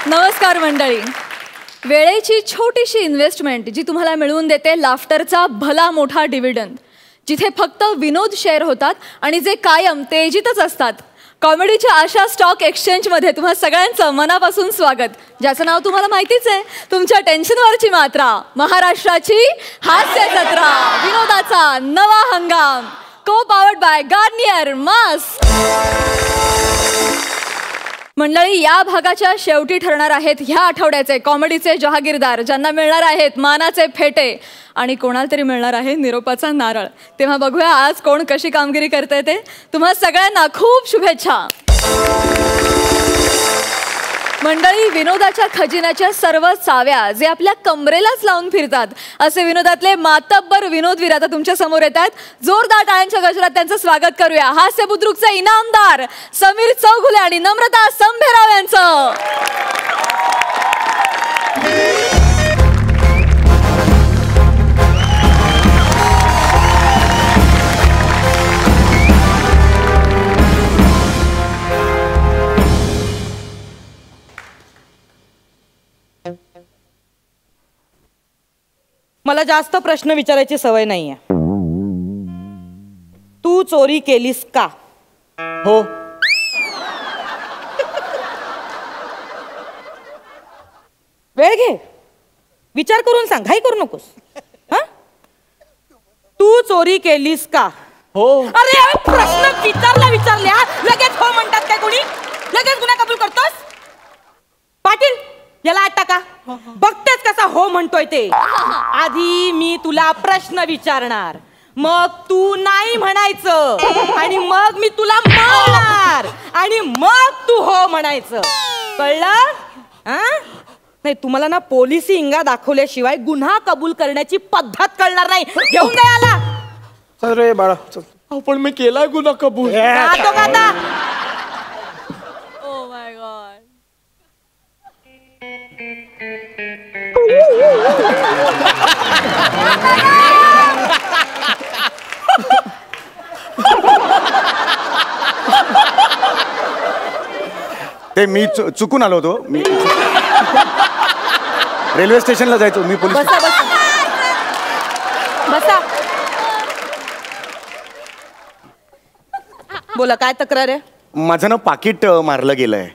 नमस्कार मंडळी. वेळेची छोटीशी इन्व्हेस्टमेंट जी तुम्हाला मिळवून देते लाफ्टरचा भला मोठा डिव्हिडंड, जिथे फक्त विनोद शेअर होतात आणि जे कायम तेजीतच असतात. कॉमेडीच्या आशा स्टॉक एक्सचेंजमध्ये तुम्हा सगळ्यांचं मनापासून स्वागत, ज्याचं नाव तुम्हाला माहितीच आहे. तुमच्या टेन्शनवरची मात्रा, महाराष्ट्राची हास्य जत्रा, विनोदाचा नवा हंगाम, को पावर्ड बाय गार्नियर मास्क. मंडळी, या भागाच्या शेवटी ठरणार आहेत ह्या आठवड्याचे कॉमेडीचे जहागीरदार, ज्यांना मिळणार आहेत मानाचे फेटे आणि कोणाला तरी मिळणार आहे निरोपाचा नारळ. तेव्हा बघूया आज कोण कशी कामगिरी करते ते. तुम्हा सगळ्यांना खूप शुभेच्छा. मंडळी, विनोदाच्या खजिन्याच्या सर्व चाव्या जे आपल्या कमरेलाच लावून फिरतात असे विनोदातले मातब्बर विनोदवीर आता तुमच्या समोर येतात. जोरदार टाळ्यांच्या गजरात त्यांचं स्वागत करूया. हास्य बुद्रुकचे इनामदार समीर चौगुले आणि नम्रता संभेराव यांचं. मला जास्त प्रश्न विचारायची सवय नाहीये. तू चोरी केलीस का? हो. वेळ घे, विचार करून सांग, घाई करू नकोस. तू चोरी केलीस का? हो. अरे प्रश्न विचारल्या लगेच हो म्हणतात काय कोणी? लगेच गुन्हा कबूल करतोस? पाटील, याला आत टाका. बघतेच कसा हो म्हणतोय ते. आधी मी तुला प्रश्न विचारणार, मग तू नाही म्हणायचं आणि मग मी तुला मारणार आणि मग तू हो म्हणायचं. कळलं? नाही, तुम्हाला ना पोलिसी इंगा दाखवल्याशिवाय गुन्हा कबूल करण्याची पद्धत कळणार नाही. घेऊन जा याला. अरे बाळा, पण मी केलाय गुन्हा कबूल. जातो का आता? Oh my God. ते मी चुकून आलो होतो. मी रेल्वे स्टेशनला जायचो. मी पोलीस. बसा बसा बसा. बोला, काय तक्रार आहे? माझं ना पाकिट मारलं गेलंय.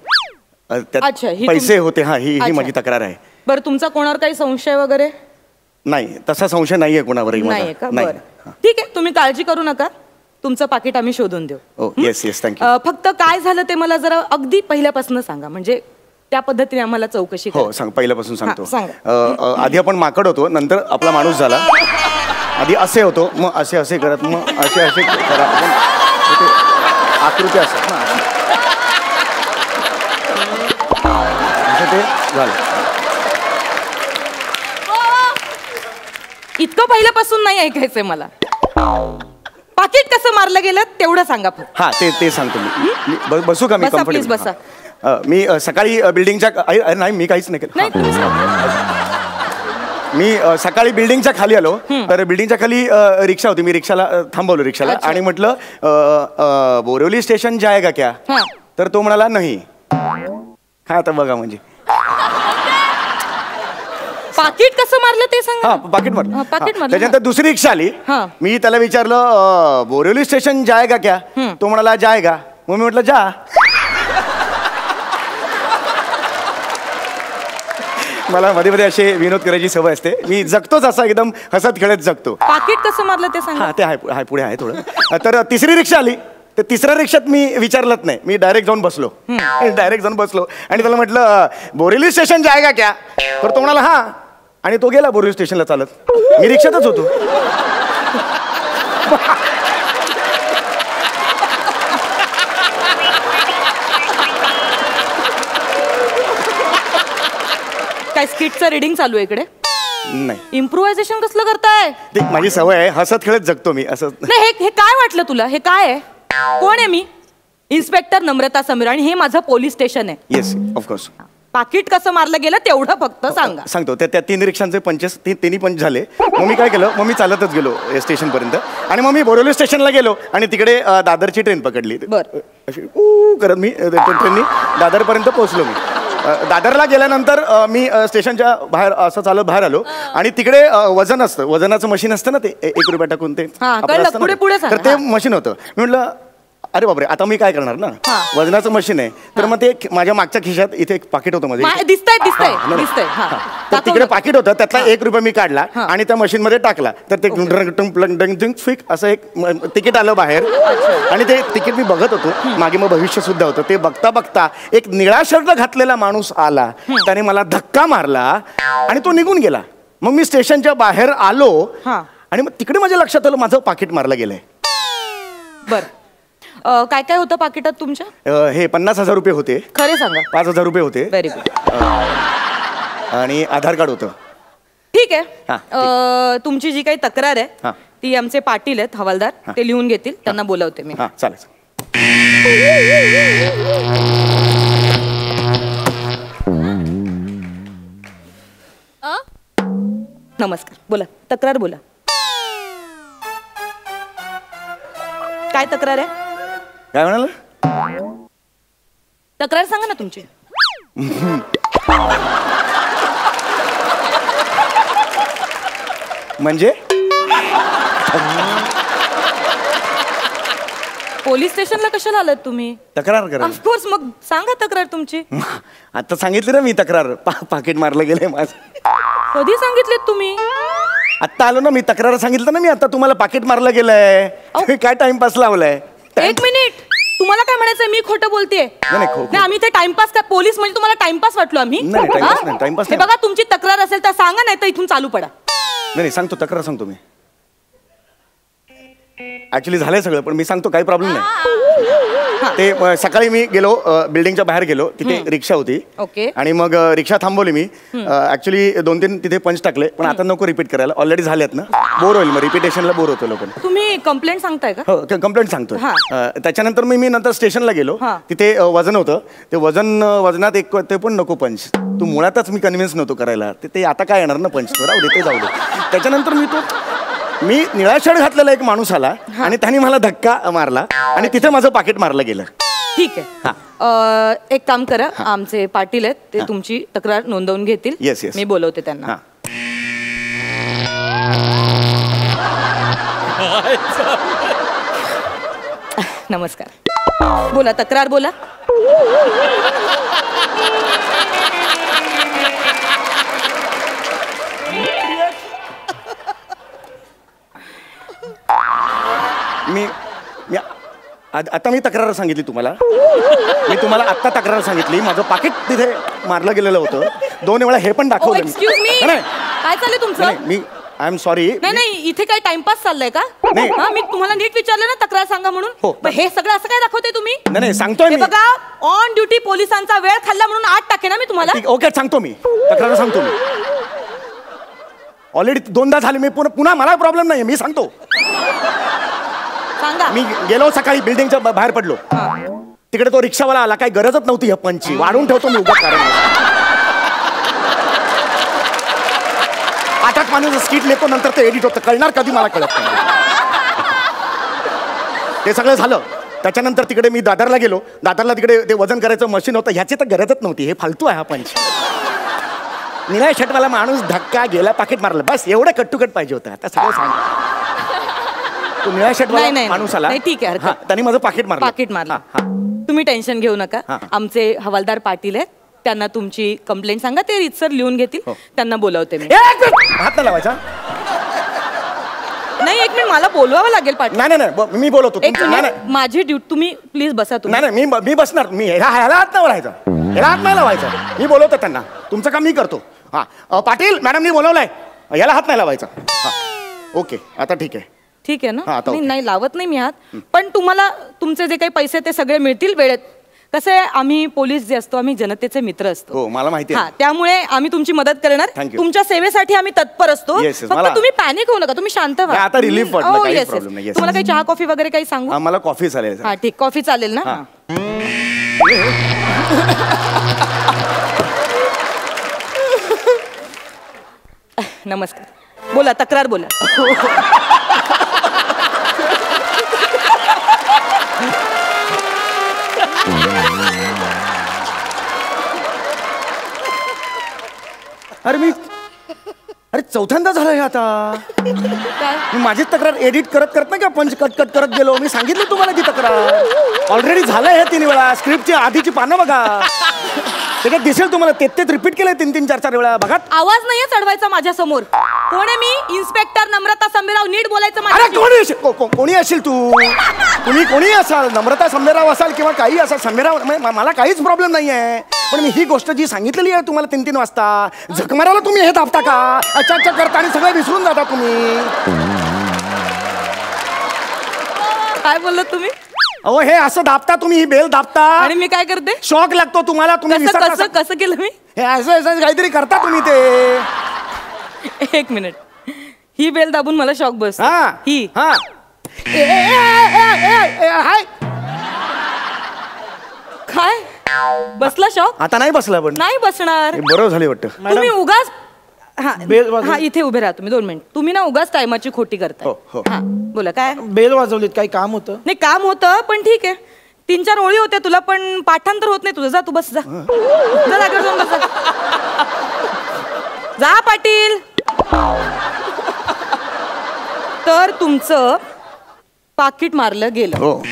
अच्छा, त्यात पैसे होते. हा, ही माझी तक्रार आहे. बरं, तुमचा कोणावर काही संशय वगैरे? नाही, तसा संशय नाहीये कोणावरही. नाहीये का? बरं, ठीक आहे, तुम्ही काळजी करू नका. तुमचं पाकिट आम्ही शोधून देऊ. Yes yes, thank you. फक्त काय झालं ते मला जरा अगदी पहिल्यापासून सांगा, म्हणजे त्या पद्धतीने आम्हाला चौकशी. हो, सांग, पहिल्यापासून सांगतो. सांगा. आधी आपण माकड होतो, नंतर आपला माणूस झाला. आधी असे होतो, मग असे असे करत, मग असे असे आकृती असतात ना, ते झालं. इतकं पहिल्यापासून नाही ऐकायचंय मला. पाकिट कसं मारलं गेलं तेवढं सांगा फक्त. हा, ते सांगतो मी. बसू का मी? बसा प्लीज, बसा. मी सकाळी बिल्डिंगच्या नाही, मी काहीच नाही केलं. मी सकाळी बिल्डिंगच्या खाली आलो, तर बिल्डिंगच्या खाली रिक्षा होती. मी रिक्षाला थांबवलो रिक्षाला आणि म्हटलं बोरिवली स्टेशन जाएगा क्या? तर तो म्हणाला नाही. काय आता बघा, म्हणजे पाकिट कसं मारलं ते सांगा. हा, पाकिट मारलं. त्याच्यानंतर दुसरी रिक्षा आली. मी त्याला विचारलं बोरिवली स्टेशन जाएगा क्या? तो म्हणाला जाएगा. मग मी म्हटलं जा. मला मध्ये मध्ये असे विनोद करायची सवय असते. मी जगतोच असा, एकदम हसत खेळत जगतो. पाकिट कसं मारलं ते सांगा. हा, ते आहे, पुढे आहे थोडं. तर तिसरी रिक्षा आली. तर तिसऱ्या रिक्षात मी विचारलंच नाही, मी डायरेक्ट जाऊन बसलो. आणि त्याला म्हटलं बोरिवली स्टेशन जाएगा क्या? तर तो म्हणाला हा, आणि तो गेला बोरिवली स्टेशनला चालत. मी रिक्षातच होतो. काय स्किटचं रीडिंग चालू आहे इकडे? नाही. इम्प्रोव्हायझेशन कसलं करताय? ते माझी सवय आहे, हसत खेळत जगतो मी असं. नाही, हे काय वाटलं तुला? हे काय आहे? कोण आहे मी? इन्स्पेक्टर नम्रता समीर, आणि हे माझं पोलीस स्टेशन आहे. Yes, of course. पाकिट कसं मारलं गेलं तेवढं फक्त सांगा. सांगतो. त्या 3 रिक्षांचे पंचेस तिन्ही पंच झाले. मग मी काय केलं, मग मी चालतच गेलो स्टेशन पर्यंत, आणि मग मी बोरिवली स्टेशनला गेलो आणि तिकडे दादरची ट्रेन पकडली. बरं. अशी करत मी ट्रेननी दादरपर्यंत पोहोचलो. मी दादरला गेल्यानंतर मी स्टेशनच्या बाहेर असं चालत बाहेर आलो आणि तिकडे वजन असतं, वजनाचं मशीन असतं ना ते 1 रुपया टाकून ते आपलं असतं ना, तर ते मशीन होतं. मी म्हटलं अरे बापरे आता मी काय करणार ना, वजनाचं मशीन आहे. तर मग ते माझ्या मागच्या खिशात इथे एक पाकिट होतं मध्ये, दिसतंय. तर तिकडे पाकिट होतं, त्यातला 1 रुपया मी काढला आणि त्या मशीन मध्ये टाकला. तर ते फिक असं एक तिकीट आलं बाहेर आणि ते तिकीट मी बघत होतो. मागे मग भविष्य सुद्धा होतं. ते बघता बघता एक निळा शर्ट घातलेला माणूस आला, त्याने मला धक्का मारला आणि तो निघून गेला. मग मी स्टेशनच्या बाहेर आलो आणि मग तिकडे माझ्या लक्षात आलं माझं पाकिट मारलं गेलंय. बर काय काय होतं पाकिटात तुमच्या? हे 50,000 रुपये होते. खरे सांगा. 5,000 रुपये होते. Very good. आणि आधार कार्ड होतं. ठीक आहे. तुमची जी काही तक्रार आहे ती आमचे पाटील आहेत हवालदार, ते लिहून घेतील. त्यांना बोलवते मी. चालेल. नमस्कार. बोला, तक्रार बोला. काय तक्रार आहे? काय म्हणाल? तक्रार सांगा ना तुमची. म्हणजे पोलीस स्टेशनला कशाला आलात तुम्ही? तक्रार करा. ऑफकोर्स. मग सांगा तक्रार तुमची. आता सांगितली ना मी तक्रार, पाकिट मारलं गेलंय माझं. कधी सांगितलेत तुम्ही? आता आलो ना मी, तक्रार सांगितलं ना मी आता तुम्हाला, पाकिट मारलं गेलंय. काय टाइमपास लावलाय? 1 मिनिट. तुम्हाला काय म्हणायचंय? मी खोटं बोलतेय? नाही, आम्ही ते टाइमपास काय, पोलीस म्हणजे तुम्हाला टाइमपास वाटलो आम्ही? टाइमपास हे बघा, तुमची तक्रार असेल तर सांगा, नाही तर इथून चालू पडा. नाही सांगतो, तक्रार सांगतो मी. ऍक्च्युली झालंय सगळं, पण मी सांगतो काही प्रॉब्लेम नाही. ते सकाळी मी गेलो, बिल्डिंगच्या बाहेर गेलो, तिथे रिक्षा होती. ओके. आणि मग रिक्षा थांबवली मी. ऍक्च्युली 2-3 तिथे पंच टाकले, पण आता नको रिपीट करायला, ऑलरेडी झालेत ना, बोर होईल. मग रिपिटेशनला बोर होतो लोकांना. तुम्ही कंप्लेंट सांगताय का? हो, कंप्लेंट सांगतो. त्याच्यानंतर मी नंतर स्टेशनला गेलो. तिथे वजन होतं, ते वजनात एक ते पण नको पंच. तू मुळातच मी कन्व्हिन्स नव्हतो करायला. ते आता काय येणार ना पंच, राहू दे, ते जाऊ दे. त्याच्यानंतर मी निळा शर्ट घातलेला एक माणूस आला आणि त्याने मला धक्का मारला आणि तिथे माझं पाकिट मारलं गेलं. ठीक आहे. एक काम करा, आमचे पाटील आहेत, ते तुमची तक्रार नोंदवून घेतील. येस. मी बोलवते त्यांना. नमस्कार. बोला, तक्रार बोला. आता मी तक्रार सांगितली तुम्हाला. मी तुम्हाला आता तक्रार सांगितली. माझं पाकिट तिथे मारलं गेलेलं होतं. 2 वेळा हे पण दाखवलं. Excuse me. काय चाललंय तुमचं? मी आय एम सॉरी. नाही, इथे काय टाइमपास चाललाय का? नाही. मी तुम्हाला नीट विचारलं ना तक्रार सांगा म्हणून. हे सगळं असं काय दाखवते तुम्ही? नाही सांगतोय मी. बघा, ऑन ड्युटी पोलिसांचा वेळ खाल्ला म्हणून 8 टाके ना मी तुम्हाला. ओके, सांगतो मी, तक्रार सांगतो मी. ऑलरेडी 2दा झाले. मी पुन्हा मला प्रॉब्लेम नाही, मी सांगतो. सांगा. मी गेलो सकाळी, बिल्डिंगच्या बाहेर पडलो. तिकडे तो रिक्षावाला आला. काही गरजच नव्हती ह्या पंचची, वाढून ठेवतो मी उगाच कारण. 8 माणूस स्किट लेतो, नंतर ते एडिट होतं, कळणार कधी मला कळत नाही. ते सगळं झालं. त्याच्यानंतर तिकडे मी दादरला गेलो. दादरला तिकडे ते वजन करायचं मशीन होतं. ह्याची तर गरजच नव्हती. हे फालतू आहे हा पंच. निळ्या शर्टवाला माणूस धक्का गेला, पाकिट मारलं, बस एवढं कट टू कट पाहिजे होतं. आता सगळं सांग. तो निळ्या शर्टवाला माणूस आला. ठीक आहे, त्याने माझं पाकिट मारलं. तुम्ही टेन्शन घेऊ नका. आमचे हवालदार पाटील आहेत, त्यांना तुमची कंप्लेंट सांगा, ते रीतसर लिहून घेतील. त्यांना बोलवते मी. हात नाही लावायचा. नाही, 1 मिनिट, मला बोलवावं लागेल पाटील. नाही, मी बोलवतो. माझी ड्युटी, तुम्ही प्लीज बसा. नाही, मी बसणार. मी ह्याला हात नाही लावायचा, ह्याला हात नाही लावायचा. मी बोलवतो त्यांना. तुमचं काम मी करतो. पाटील मॅडम, मी बोलवलंय, याला हात नाही लावायचा. ओके, आता ठीक आहे. ठीक आहे ना? नाही लावत नाही मी हात. पण तुम्हाला तुमचे जे काही पैसे ते सगळे मिळतील वेळेत. कसं आहे, आम्ही पोलीस जे असतो, आम्ही जनतेचे मित्र असतो. हो, मला माहिती आहे. त्यामुळे आम्ही तुमची मदत करणार. तुमच्या सेवेसाठी आम्ही तत्पर असतो. फक्त तुम्ही पॅनिक होऊ नका, तुम्ही शांत व्हा. आता रिलीफ वाटलं, काही प्रॉब्लेम नाही. तुम्हाला काही चहा कॉफी वगैरे काही सांगू? मला कॉफी चालेल. ठीक, कॉफी चालेल ना? नमस्कार. बोला, तक्रार बोला. अरे चौथ्यांदा झालं हे आता. मी माझीच तक्रार एडिट करत करत नाही का पंच कट करत गेलो. मी सांगितलं तुम्हाला ती तक्रार ऑलरेडी झालंय हे 3 वेळा. स्क्रिप्टची आधीची पानं बघा, त्याच्यात दिसेल तुम्हाला. तेच रिपीट केलंय 3 4 वेळा बघा. आवाज नाहीये चढवायचा माझ्या समोर. कोण आहे मी? इन्स्पेक्टर नम्रता संभेराव. नीट बोलायचं अरे माझ्याशी. कोणी असेल तू? तुम्ही कोणी असाल, नम्रता संभेराव असाल किंवा काही असाल. संभेराव मला काहीच प्रॉब्लेम नाहीये. पण मी ही गोष्ट जी सांगितलेली आहे तुम्हाला 3 वाजता, झकमाराला तुम्ही हे दाबता का? अच्छा करता आणि सगळं विसरून जाता तुम्ही. काय बोललात तुम्ही? अहो हे असं दाबता तुम्ही, ही बेल दाबता आणि मी काय करते? शॉक लागतो तुम्हाला. तुम्ही कसं केलं मी? हे असं काहीतरी करता तुम्ही ते. 1 मिनिट. ही बेल दाबून मला शॉक बस. ही काय बसला शॉक? आता नाही बसला. पण नाही बसणार. बरोबर झाले वाटतं. तुम्ही उगाच इथे उभे राहा तुम्ही 2 मिनिट. तुम्ही ना उगाच टायमाची खोटी करता. बोला काय? बेल वाजवलीत, काही काम होतं? नाही काम होतं पण ठीक आहे. 3 4 ओळी होत्या तुला, पण पाठांतर होत नाही तुझं. जा तू बस. जा जागेवर जाऊन बस. जा पाटील. तर तुमचं पाकिट मारलं गेलं. हो.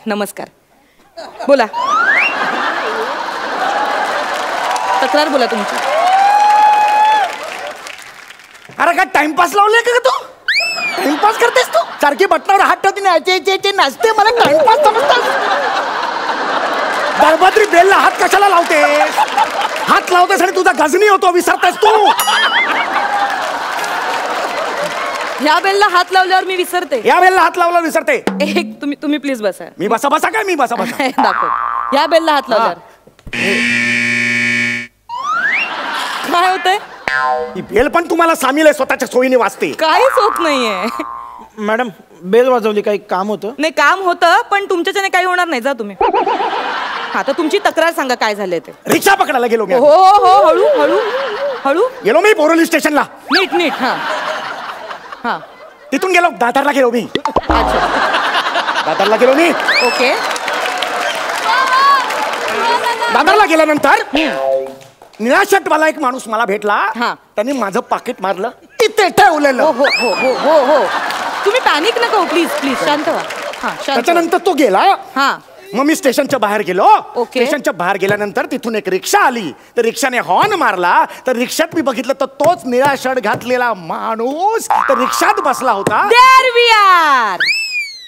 नमस्कार. बोला. तक्रार बोला तुमची. अरे काय टाइमपास लावले का तू? टाइमपास करतेस तू? सारखी बटनावर हात ठेवते नाचते. मला टाइमपास समजतास? दरबाद्री बेलला हात कशाला लावतेस? हात लावतेस आणि तुझा गजनी होतो, विसरतेस तू. ह्या बेलला हात लावल्यावर मी विसरते. या बेलला हात लावल्यावर विसरते. तुम्ही प्लीज बसा. मी बसा काय? मी बसा दाखव. या बेलला हात लावल्यावर काय होतंय? ही बेल पण तुम्हाला सामील आहे, स्वतःच्या सोयीने वाजते. काहीच होत नाहीये. मॅडम बेल वाजवली, काही काम होतं? नाही काम होतं पण तुमच्याच्याने काही होणार नाही. जा तुम्ही. तर तुमची तक्रार सांगा काय झालंय ते. रिक्षा पकडायला गेलो मी. हो हळू हळू हळू गेलो मी बोरिवली स्टेशनला. नीट. हा तिथून गेलो दादरला गेलो मी. अच्छा. दादरला गेलो मी. ओके. दादरला गेल्यानंतर निळा शर्टवाला एक माणूस मला भेटला. हा. त्यांनी माझं पाकिट मारलं, इथे ठेवलेलं. हो. तुम्ही पॅनिक नका हो. प्लीज शांत व्हा. त्याच्यानंतर तो गेला. हा. मग मी स्टेशनच्या बाहेर गेलो. ओके. स्टेशनच्या बाहेर गेल्यानंतर तिथून एक रिक्षा आली. तर रिक्षाने हॉर्न मारला. तर रिक्षात मी बघितलं तर तोच निळा शर्ट घातलेला माणूस तर रिक्षात बसला होता. There we are.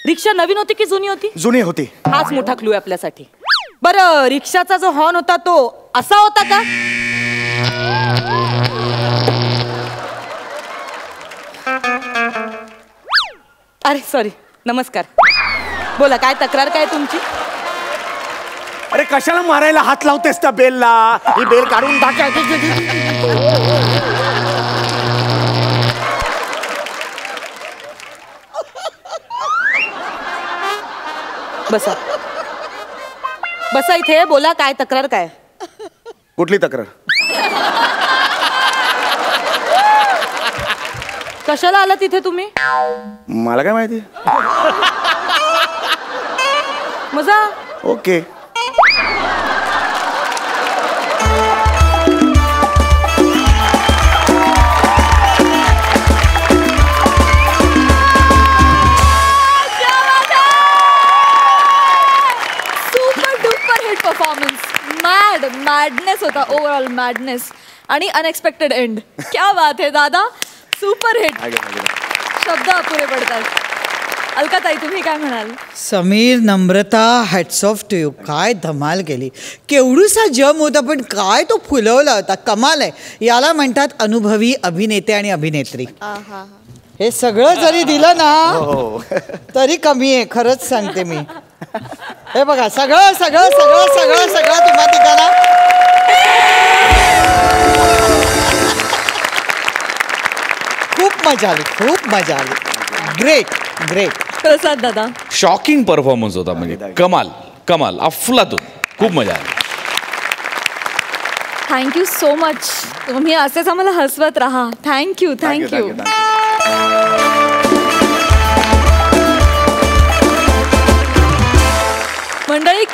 रिक्षा नवीन होती की जुनी होती? जुनी होती. हाच मोठा क्लू आहे आपल्यासाठी. बरं रिक्षाचा जो हॉर्न होता तो असा होता का? अरे सॉरी. नमस्कार. बोला काय तक्रार काय तुमची? अरे कशाला मारायला हात लावतेस त्या बेलला? ही बेल काढून टाका. बसा इथे. बोला काय तक्रार काय? कुठली तक्रार? कशाला आला तिथे तुम्ही? मला काय माहिती. मजा. ओके. मॅडनेस होता. ओव्हरऑल मॅडनेस आणि अनएक्सपेक्टेड एंड. क्या बात है दादा. Super hit. शब्द अपुरे पडतात. अलकाताई तुम्ही काय म्हणाल? समीर, नम्रता, हॅट्स ऑफ टू यू. काय धमाल केली. केवढूसा जम होता पण काय तो फुलवला होता. कमाल आहे. याला म्हणतात अनुभवी अभिनेते आणि अभिनेत्री. हे सगळं जरी दिलं ना तरी कमी आहे. खरंच सांगते मी. हे बघा सगळं सगळं सगळं सगळं सगळं तुम्हा ठिकाणा. खूप मजा आली. खूप मजा आली. ग्रेट. प्रसाद दादा. शॉकिंग परफॉर्मन्स होता. म्हणजे कमाल अफलातून. खूप मजा आली. Thank you so much. तुम्ही असेच आम्हाला हसवत राहा. थँक्यू.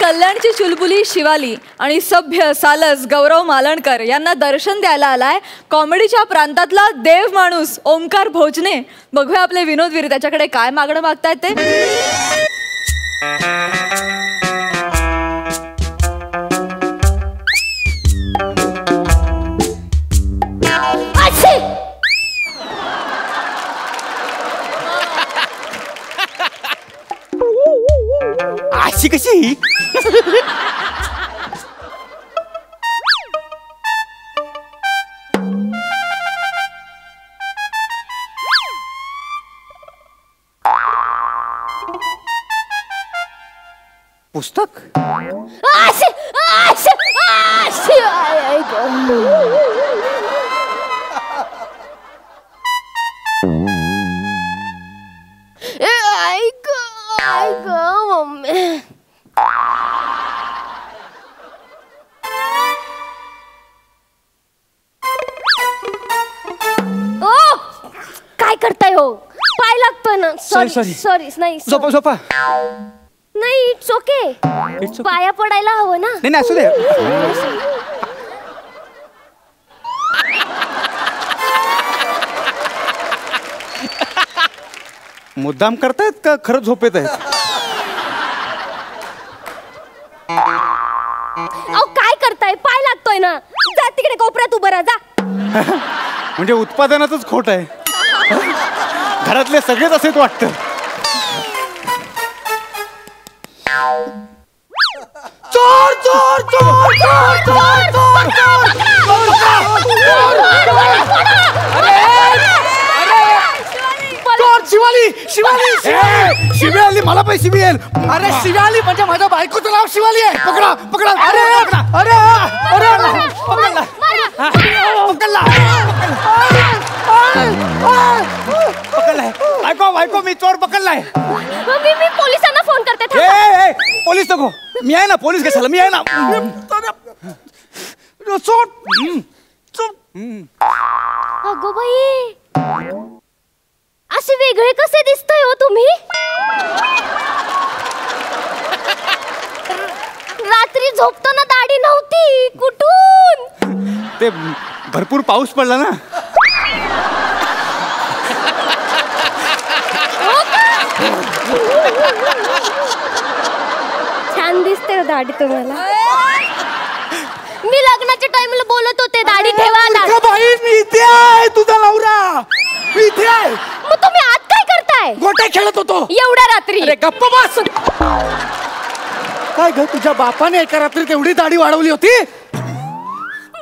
कल्याणची चुलबुली शिवाली आणि सभ्य सालस गौरव मालणकर यांना दर्शन द्यायला आलाय कॉमेडीच्या प्रांतातला देव माणूस ओमकार भोजने. बघूया आपले विनोदवीर त्याच्याकडे काय मागणं मागतायत ते. अशी कशी? पुस्तक? काय करताय हो? पाय लागतोय ना. Sorry. सॉरी नाही झोपा झोपा. नाही इट्स ओके. पाया पडायला हवं ना. नाही असू दे. मुद्दाम करतायत का खरंच झोपेत आहेत? अहो काय करताय? पाय लागतोय ना. जा तिकडे कोपऱ्यात उभं राहा जा. म्हणजे उत्पादनातच खोट आहे. घरातले सगळेच असेच वाटतं. चोर चोर चोर चोर चोर चोर चोर शिवाली शिवाली शिवाली मला पण शिवी येईल. अरे शिवाली म्हणजे माझ्या बायकोचं नाव शिवाली आहे. पकडा पकडा. अरे अरे अरे पकडला पकडला पकडलाय. बायको बायको मी चोर पकडलाय. मी पोलिसांना फोन करते. पोलीस नको. मी आहे ना. पोलीस कशाला? मी आहे ना. चोर चोर. अगो बाई असे वेगळे कसे दिसताय हो तुम्ही? रात्री झोपताना दाढी नव्हती. कुठून? ते भरपूर पाऊस पडला ना. छान दिसते दाढी तुम्हाला. मी लग्नाच्या टाइमला बोलत होते दाढी ठेवा. बाई मी इथे आहे. तुझा नवरा मी इथे आहे. मग तुम्ही आत काय करताय? गोट्या खेळत होतो. एवढ्या रात्री? अरे गप्प बस. काय ग तुझ्या बापाने एका रात्रीत एवढी दाढी वाढवली होती?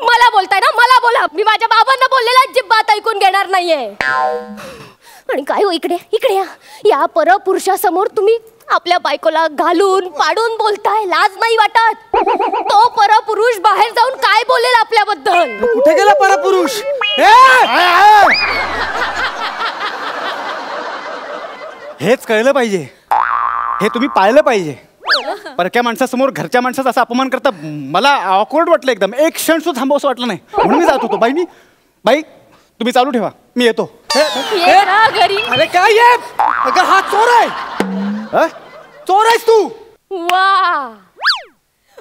मला बोलताय ना. मला बोला. मी माझ्या बाबांना बोललेला अजिबात ऐकून घेणार नाहीये. आणि काय हो इकडे इकडे या परपुरुषासमोर तुम्ही आपल्या बायकोला घालून पाडून बोलताय. लाज नाही वाटत? तो परपुरुष बाहेर जाऊन काय बोलेल आपल्याबद्दल? कुठे गेला परपुरुष? हेच कळलं पाहिजे. हे तुम्ही पाहिलं पाहिजे. परक्या माणसासमोर घरच्या माणसाचा असा अपमान करता मला ऑकवर्ड वाटलं एकदम. एक क्षण सुद्धा थांबवसं वाटलं नाही. म्हणून मी जात होतो. बाई तुम्ही चालू ठेवा. मी येतो. घरी. अरे काय ये? अगं हा चोर आहे. चोर आहेस तू. वा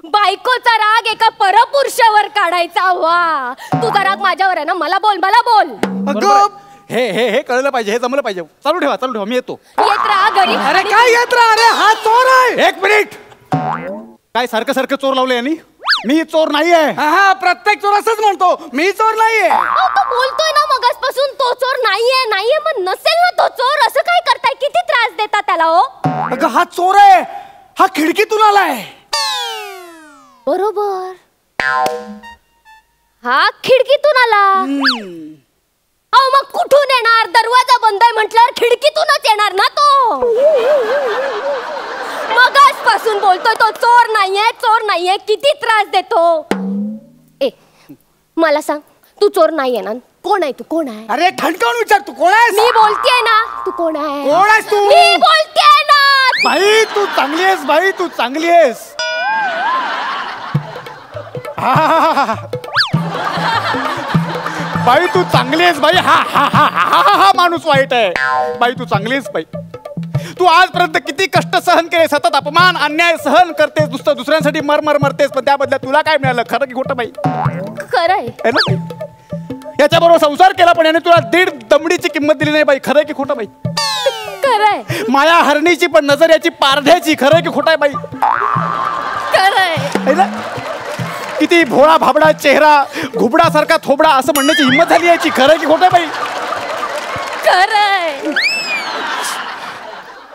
बायकोचा राग एका परपुरुषावर काढायचा. वा तुझा राग माझ्यावर आहे ना. मला बोल मला बोल. अगं हे हे हे कळलं पाहिजे. हे जमलं पाहिजे. चालू ठेवा. मी येतो. येत राहा घरी. अरे काय येत राहा? अरे हा चोर आहे. एक मिनिट. काय सारखं सारखं चोर लावलं यांनी? मी चोर नाहीये. हा प्रत्येक चोर असंच म्हणतो. मी चोर नाहीये. तो बोलतोय ना मगासपासून तो चोर नाहीये. मग नसेल ना तो चोर. असं काय करताय? किती त्रास देता त्याला हो? अगं हा चोर आहे. हा खिडकीतून आलाय. बरोबर. हा खिडकीतून आला. अहो मग कुठून येणार? दरवाजा बंद आहे म्हटल्यावर खिडकीतूनच येणार ना तो. मगासपासून बोलतोय तो चोर नाहीये. किती त्रास देतो. मला सांग तू चोर नाहीये ना? कोण आहे तू? कोण आहे? अरे ठणकावून विचार. तू कोण आहेस? मी बोलतेय ना. तू कोण आहे? कोण आहेस तू? मी बोलतेय ना. बाई तू चांगली आहेस. बाई तू चांगली आहेस. बाई तू चांगली आहेस. बाई हा हा हा हा हा माणूस वाईट आहे. बाई तू चांगली आहेस. बाई तू आजपर्यंत किती कष्ट सहन केले, सतत अपमान अन्याय सहन करतेस, दुसऱ्यांसाठी मर मरतेस, पण त्या बदल्यात तुला काय मिळालं? खरं की खोटं बाई? खरंय. याच्याबरोबर संसार केला पण याने तुला 1.5 दमडीची किंमत दिली नाही बाई. खरंय की खोटं बाई? खरंय. माया हरणीची पण नजर याची पारध्याची. खरंय की खोटं आहे बाई? खरंय. किती भोळा भाबडा चेहरा, घुबडासारखा थोबडा असं म्हणण्याची हिंमत झाली याची. खरंय की खोटं बाई? खरंय.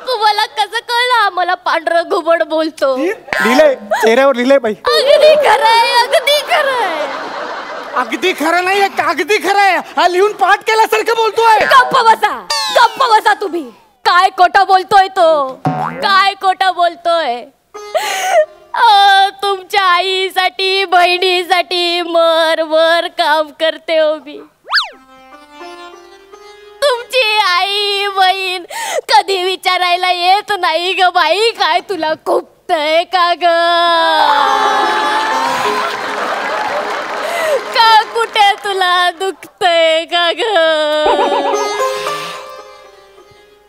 तुम्हाला कसं कळलं आम्हाला पांढरं घुबड बोलतो? लिहिलंय चेहऱ्यावर, लिहिलंय बाई. अगदी खरंय, अगदी खरंय. अगदी खरं नाही, अगदी खरं आहे. हा लिहून पाठ केल्यासारखं बोलतोय. गप्प बसा तुम्ही. काय खोटं बोलतोय तो? काय खोटं बोलतोय? तुमच्या आईसाठी बहिणीसाठी मर काम करते हो मी. तुमची आई बहीण कधी विचारायला येत नाही ग बाई, काय तुला खुपतंय का ग? का कुठे तुला दुखतंय का ग?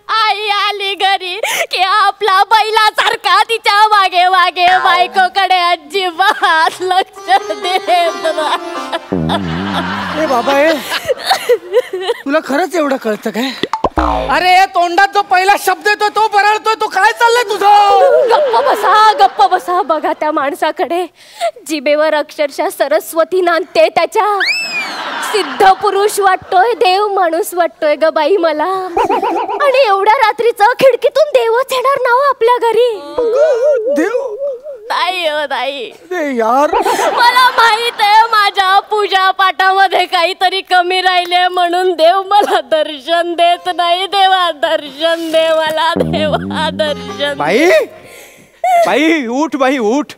आई आली घरी की आपला बैलासारखा तिच्या मागे मागे बायकोकडे अजिबात लक्ष देत ए बाबा, तुला खरंच एवढं कळतं काय? अरे तोंडात जो पहिला शब्द येतो तो बरळतोय. तो काय चाललंय तुझं? गप्प बसा. बघा त्या माणसाकडे, जिभेवर अक्षरशः सरस्वती नांदते त्याच्या. सिद्ध पुरुष वाटतोय, देव माणूस वाटतोय ग बाई मला. आणि एवढ्या रात्रीचं खिडकीतून देवच येणार ना हो आपल्या घरी? देव नाही यार, मला माहित आहे माझ्या पूजा पाठामध्ये काहीतरी कमी राहिले म्हणून देव मला दर्शन देत नाही. देवा दर्शन दे मला, देवा दर्शन. बाई उठ बाई, उठ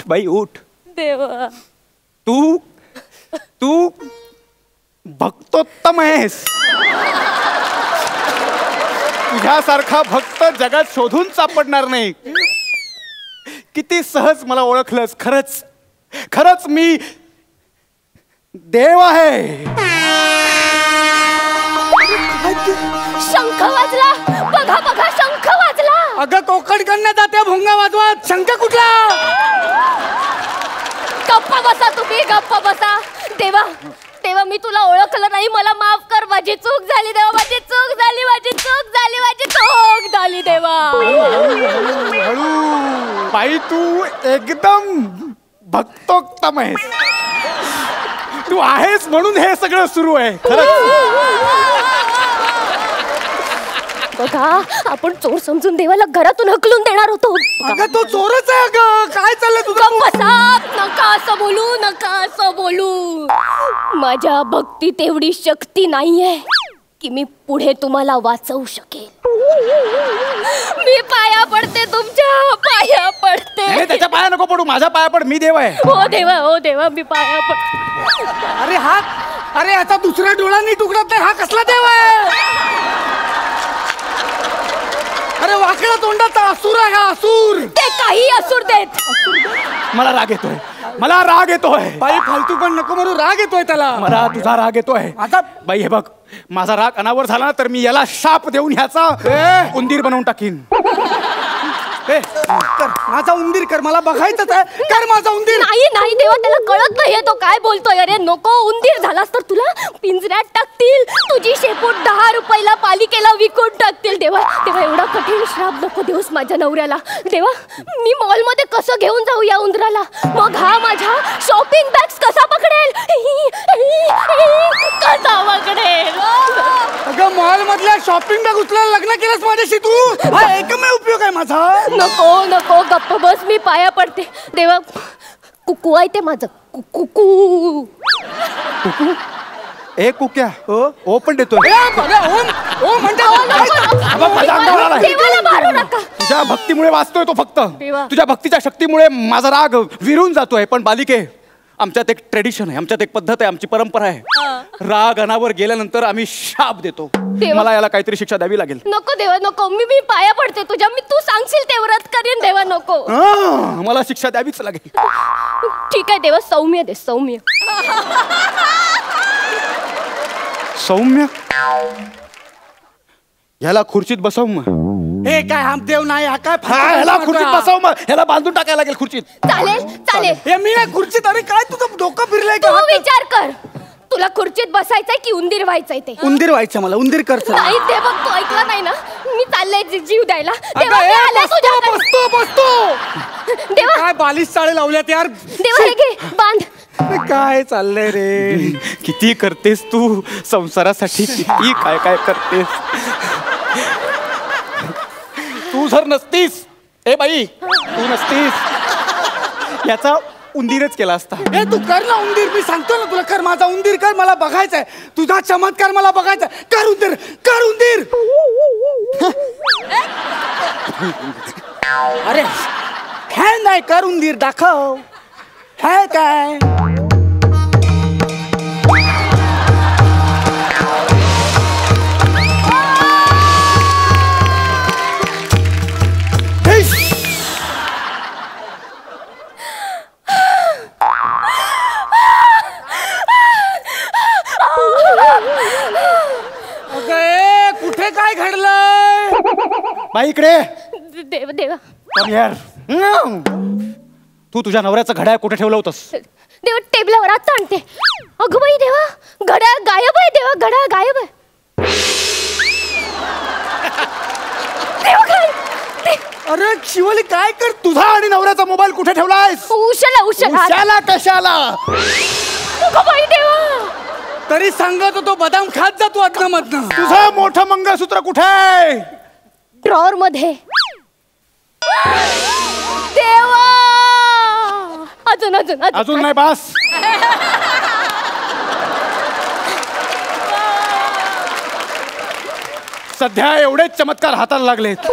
बाई, उठ. देवा तू भक्तोत्तम आहेस. तुझ्यासारखा भक्त जगात शोधून सापडणार नाही. किती सहज मला ओळखलंस. खरंच मी देव आहे. शंख वाजला. बघा शंख वाजला. अगं कोकण कन्या जात्या भोंगा वाजवत. शंख कुठला? गप्प बसा तुम्ही, गप्प बसा. देवा मी तुला ओळखलं नाही, मला माफ कर. माझी चूक झाली देवा, माझी चूक झाली देवा. बाई तू एकदम भक्तोत्तम आहेस. तू आहेस म्हणून हे सगळं सुरू आहे. बघा आपण चोर समजून देवाला घरातून हकलून देणार होतो. अगं तो चोरच आहे. अगं काय चाललंय तुझं? नका असं बोलू. माझ्या भक्तीत एवढी शक्ती नाहीये की मी पुढे तुम्हाला वाचवू शकेल. मी पाया पडते, तुमच्या पाया पडते. त्याच्या पाया नको पडू, माझ्या पाया पड. मी देव आहे. हो देवा मी पाया पड. अरे आता दुसऱ्या डोळ्यांनी तुकडत नाही. हा कसला देव आहे? अरे वाकडा तोंडाचा असुर आहे हा, असुर. ते काही असुर देत. मला राग येतोय. बाई फालतू पण नको म्हणू. राग येतोय त्याला. मला तुझा राग येतोय. आता बाई हे बघ, माझा राग अनावर झाला तर मी याला शाप देऊन ह्याचा उंदीर बनवून टाकीन. माझा उंदीर कर. मला बघायचंच आहे. कर माझा उंदीर. नाही देवा, त्याला कळत नाहीये तो काय बोलतोय. अरे नको, उंदीर झालास तर तुला पिंजऱ्यात टाकतील. तुझी शेपूट 10 रुपयाला पालिकेला विकून टाकतील. देवा एवढा कठीण श्राप नको देऊस माझ्या नवऱ्याला. देवा मी मॉल मध्ये कसं घेऊन जाऊ या उंदराला? मग हा माझ्या शॉपिंग बॅग्स कसा पकडेल? कसा पकडेल? अगं मॉल मधल्या शॉपिंग बॅग उचलायला लग्न केलंस माझ्याशी तू? हा एकमेव उपयोग आहे माझा. नको गप्प बस. मी पाया पडते. देवा कुकू आहे ते माझं. कुकू ए कुक्या ओ पण देतोय. देवाला मारू नका. तुझ्या भक्तीमुळे वाचतोय तो फक्त. देवा. तुझ्या भक्तीच्या शक्तीमुळे माझा राग विरून जातोय. पण बालिके, आमच्यात एक ट्रेडिशन आहे, आमच्यात एक पद्धत आहे, आमची परंपरा आहे. राग अनावर गेल्यानंतर आम्ही शाप देतो. मला याला काहीतरी शिक्षा द्यावी लागेल. नको देवा नको. मी पाया पडते तुझ्या. मी तू सांगशील ते व्रत करीन देवा. नको. मला शिक्षा द्यावीच लागेल. ठीक आहे देवा, सौम्य दे. सौम्य ह्याला खुर्चीत बसव मग. हे काय देव नाही हा काय ह्याला खुर्चीत बसव मग. ह्याला बांधून टाकायला लागेल खुर्चीत. चालेल चालेल. हे मी नाही खुर्चीत. अरे काय तुझं डोकं फिरलंय तू का? विचार कर, तुला खुर्चीत बसायचंय की उंदीर व्हायचंय ते. उंदीर व्हायचं मला. उंदीर कर. नाही ते बघ, तू ऐकला नाही ना, मी चाललंय जीव द्यायला. देवा मी आले तुझ्याकडे. बसतो देवा काय बालिश चाळे लावल्यात यार. देवा हे घे बांध. काय चाललंय रे? किती करतेस तू संसारासाठी, किती काय काय करतेस. तू जर नसतीस, ए बाई तू नसतीस, याचा उंदीरच केला असता. हे तू कर ना उंदीर. मी सांगतो ना तुला, कर माझा उंदीर कर. मला बघायचंय तुझा चमत्कार. मला बघायचा. कर उंदीर, कर उंदीर. अरे हे नाही, कर उंदीर दाखव. हे काय कुठे काय घडलंय? बाई इकडे. देवा देवा यार तू तुझ्या नवऱ्याचं घड्याळ कुठे ठेवलं होतंस? देवा टेबलावर आता आणते. अगं बाई देवा, घड्याळ गायब आहे. देवा घड्याळ गायब आहे. देवा काय? अरे शिवली काय कर, तुझा आणि नवऱ्याचा मोबाईल कुठे ठेवलायस? उशाला उशाला. उशाला कशाला? अगं बाई देवा, तरी सांगत होतो बदाम खात जातो अदन मधन. तुझं मोठं मंगळसूत्र कुठे आहे? ड्रॉवर मध्ये. देवा अजून अजून अजून नाही बास. सध्या एवढेच चमत्कार हाताला लागलेत.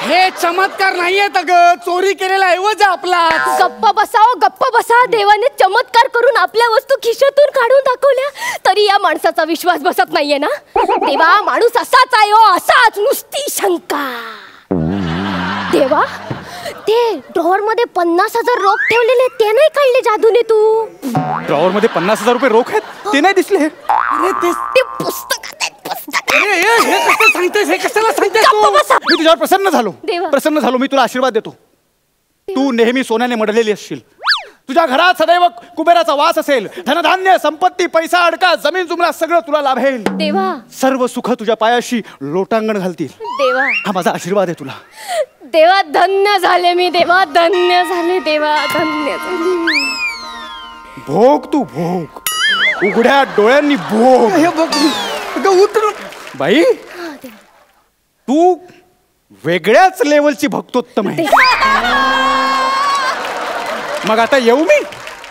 हे चमत्कार नाहीयेत अगं, चोरी केलेला ऐवज आपला. गप्प बसाव, गप्प बसा. देवाने चमत्कार करून आपल्या वस्तू खिशातून काढून दाखवल्या, तरी या माणसाचा विश्वास बसत नाहीये ना. देवा माणूस असाच आहे हो, असाच. नुसती शंका. देवा ते ड्रॉवर मध्ये 50,000 रोख ठेवलेले ते नाही काढले जादूने तू? ड्रॉवर मध्ये 50,000 रुपये रोख आहेत, ते नाही दिसले. अरे ते पुस्तकात आहेत, पुस्तकात. हे कसं सांगतेस? हे कशाला सांगतेस तू? मी तुझ्यावर प्रसन्न झालो. देवा. प्रसन्न झालो. मी तुला आशीर्वाद देतो. तू नेहमी सोन्याने मडलेली असशील. तुझ्या घरात सदैव कुबेराचा वास असेल. धनधान्य, संपत्ती, पैसा, अडका, जमीन जुमला सगळं तुला लाभेल. देवा सर्व सुख तुझ्या पायाशी लोटांगण घालतील. देवा हा माझा आशीर्वाद आहे तुला. देवा धन्य झाले मी. देवा धन्य झाले. देवा धन्य झाले. भोग तू भोग, उघड्या डोळ्यांनी भोग. हे बघ उतर बाई, तू वेगळ्याच लेवलची भक्तोत्तम आहे. मग आता येऊ मी?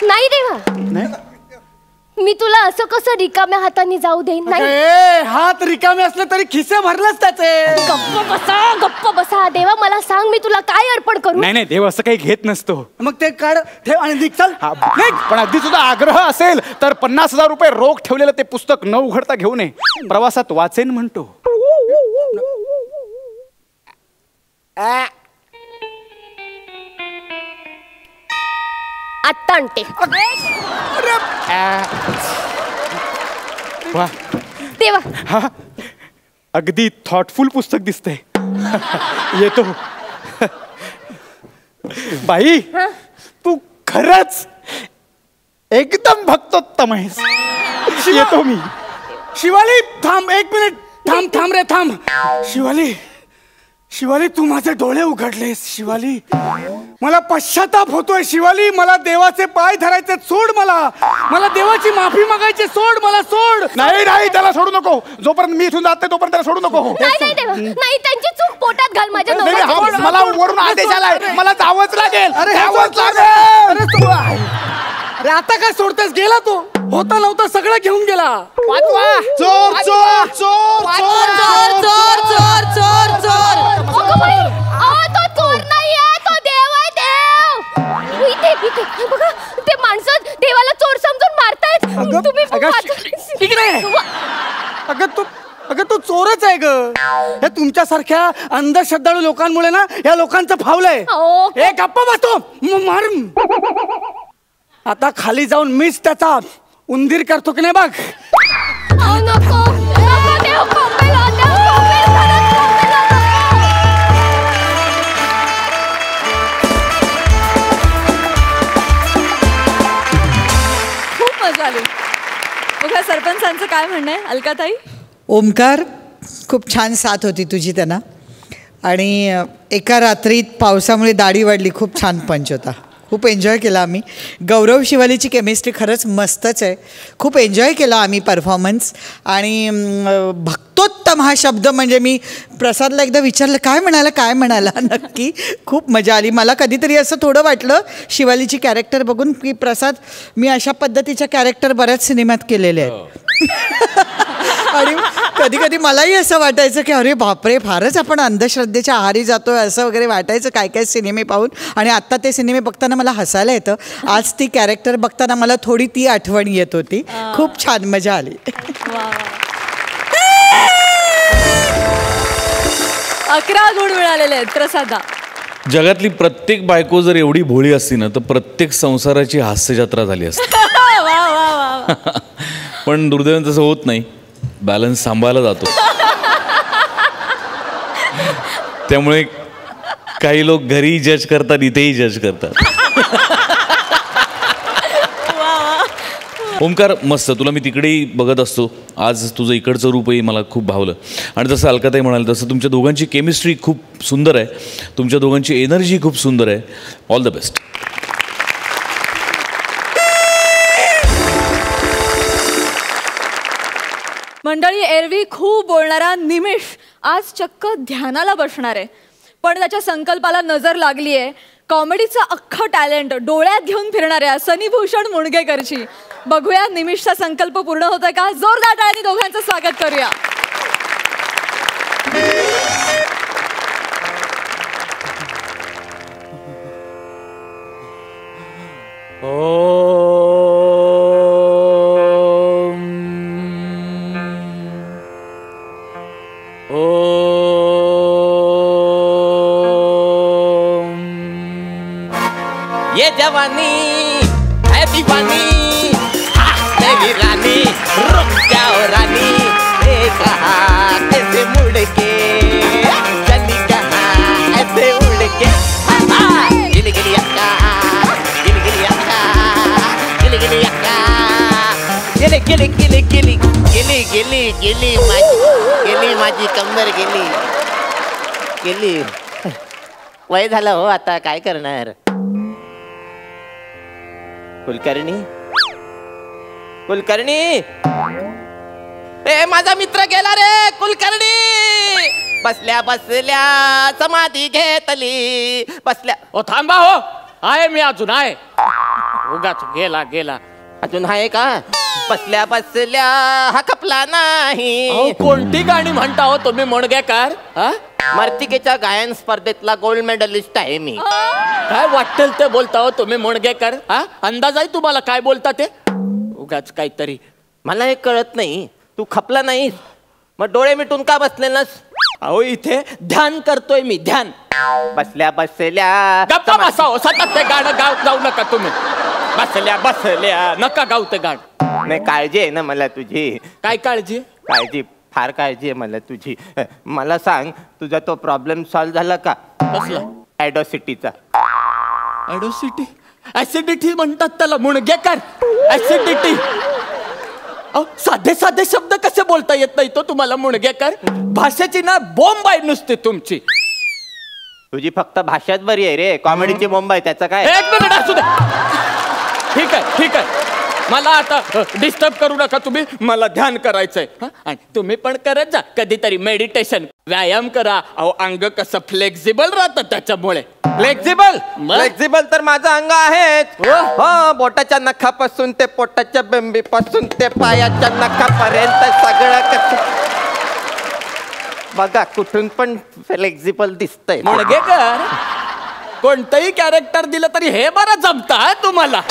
नाही देवा, नाही. मी तुला असं कसं रिकाम्या हाताने जाऊ देईन? नाही. हात रिकामे असले तरी खिसे भरलेच त्याचे. गप्प बसा, गप्प बसा. देवा मला सांग, मी तुला काय अर्पण करू? नाही नाही, देव असं काही घेत नसतो. मग ते काढ, ठेव आणि निघ. चल. पण अगदी तुझा आग्रह असेल तर 50,000 रुपये रोख ठेवलेलं ते पुस्तक न उघडता घेऊ नये. प्रवासात वाचेन म्हणतो. आत्ता आणते. वा, देवा हा अगदी थॉटफुल पुस्तक दिसतंय. येतो. बाई, तू खरंच एकदम भक्तोत्तम आहेस. येतो मी. शिवाली थांब, 1 मिनिट. थांब रे थांब. शिवाली तू माझे डोळे उघडलेस. शिवाली मला पश्चाताप होतोय. शिवाली मला देवाचे पाय धरायचे सोड. मला देवाची माफी मागायची सोड. मला सोड. नाही नाही, त्याला सोडू नको. जोपर्यंत मी इथून जात नाही तोपर्यंत त्याला सोडू नको. नाही नाही देवा, नाही. त्यांची चूक पोटात घाल माझ्या नाही, नवऱ्याची. मला वरून आदेश आलाय. मला जावंच लागेल. जावंच लागेल. अरे आता काय सोडतेस? गेला तो. होता नव्हता सगळं घेऊन गेला. वाचवा. चोर चोर चोर चोर चोर चोर चोर चोर. अगं बाई, तो चोर नाहीये, तो देव आहे. देव इथे बघा, ते माणसं देवाला चोर समजून मारतायत. तुम्ही अगं तू चोरच आहे ग. हे तुमच्यासारख्या अंधश्रद्धाळू लोकांमुळे ना या लोकांचं फावलंय. हे गप्पा बसतो. मार. आता खाली जाऊन मीच त्याचा उंदीर करतो की नाही बघ. नको नको देव. काय म्हणणं आहे अलकाताई? ओमकार, खूप छान साथ होती तुझी त्यांना. आणि एका रात्रीत पावसामुळे दाढी वाढली, खूप छान पंच होता. खूप एन्जॉय केला आम्ही. गौरव शिवालीची केमिस्ट्री खरंच मस्तच आहे. खूप एन्जॉय केला आम्ही परफॉर्मन्स. आणि भक्तोत्तम हा शब्द म्हणजे मी प्रसादला एकदा विचारलं काय म्हणाला नक्की. खूप मजा आली. मला कधीतरी असं थोडं वाटलं शिवालीची कॅरेक्टर बघून की प्रसाद, मी अशा पद्धतीच्या कॅरेक्टर बऱ्याच सिनेमात केलेले आहेत. आणि कधी कधी मलाही असं वाटायचं की अरे बापरे, फारच आपण अंधश्रद्धेच्या आहारी जातोय असं वगैरे वाटायचं काय काय सिनेमे पाहून. आणि आत्ता ते सिनेमे बघताना मला हसायला येतं. आज ती कॅरेक्टर बघताना मला थोडी ती आठवण येत होती. खूप छान मजा आली. 11 गुण मिळालेले आहेत प्रसादा. जगातली प्रत्येक बायको जर एवढी भोळी असती ना तर प्रत्येक संसाराची हास्यजत्रा झाली असती. पण दुर्दैवाने तसं होत नाही. बॅलन्स सांभाळला जातो. त्यामुळे काही लोक घरी जज करतात, इथेही जज करतात. ओमकार मस्त. तुला मी तिकडेही बघत असतो. आज तुझं इकडचं रूपही मला खूप भावलं. आणि जसं अलकाताई म्हणाल तसं तुमच्या दोघांची केमिस्ट्री खूप सुंदर आहे. तुमच्या दोघांची एनर्जी खूप सुंदर आहे. All the best. मंडळी, एरवी खूप बोलणारा निमिष आज चक्क ध्यानाला बसणार आहे. पण त्याच्या संकल्पाला नजर लागली आहे कॉमेडीचं अख्खं टॅलेंट डोळ्यात घेऊन फिरणाऱ्या सनीभूषण मुणगेकरची. बघूया निमिषचा संकल्प पूर्ण होतोय का? जोरदार टाळ्यांनी दोघांचं स्वागत करूया. ये जवानी है दीवानी, मेरी रानी रुक जाओ रानी, ये कहा कैसे मुड़ के चली कहाँ ऐसे उड़ के. गिली गिली अक्का, गिली गिली अक्का, गिली गिली अक्का, गिली गिली गिली गिली गिली गिली गिली माझी कंबर गेली गेली. वय झालं हो, आता काय करणार. कुलकर्णी, कुलकर्णी, ए माझा मित्र गेला रे. कुलकर्णी बसल्या बसल्या समाधी घेतली. बसल्या. ओ थांबा हो, आहे मी अजून आहे. उगाच गेला गेला. अजून आहे का? बसल्या बसल्या हा खपला नाही. कोणती गाणी म्हणता हो तुम्ही मुणगेकर? मर्तिकेच्या गायन स्पर्धेतला गोल्ड मेडलिस्ट आहे मी. काय वाटेल ते बोलता हो तुम्ही मुणगेकर? अंदाज आहे तुम्हाला काय बोलता ते? उगाच काहीतरी. मला हे कळत नाही. तू खपला नाही मग डोळे मिटून का बसलेलास? अहो इथे ध्यान करतोय मी, ध्यान. बसल्या बसल्या गप्पा बसा हो, सतत ते गाणं जाऊ नका तुम्ही. बसल्या बसल्या नका गाऊ ते गाणं. नाही, काळजी आहे ना मला तुझी. काय काळजी? काळजी, फार काळजी आहे मला तुझी. मला सांग, तुझा तो प्रॉब्लेम सॉल्व्ह झाला का? कसला? ॲडोसिटीचा. ॲडोसिटी? ऍसिडिटी म्हणतात त्याला मुणगेकर. ऍसिडिटी. साधे साधे शब्द कसे बोलता येत नाही तो तुम्हाला मुणगेकर? भाषेची ना बोंब आहे नुसती तुमची. तुझी फक्त भाषाच बरी आहे रे, कॉमेडीची बोंब आहे. त्याचं काय? एक मिनिट असू दे. ठीक आहे ठीक आहे, मला आता डिस्टर्ब करू नका तुम्ही. मला ध्यान करायचंय. आणि तुम्ही पण करत जा कधीतरी मेडिटेशन, व्यायाम करा. अहो अंग कसं फ्लेक्झिबल राहतं त्याच्यामुळे. फ्लेक्झिबल? फ्लेक्झिबल तर माझं अंग आहेच. हो, बोटाच्या नखापासून ते पोटाच्या बेंबीपासून ते पायाच्या नखापर्यंत सगळं कसं बघा, कुठून पण फ्लेक्झिबल दिसतंय. मुणगेकर, कोणतंही कॅरेक्टर दिलं तरी हे बरं जमतं तुम्हाला.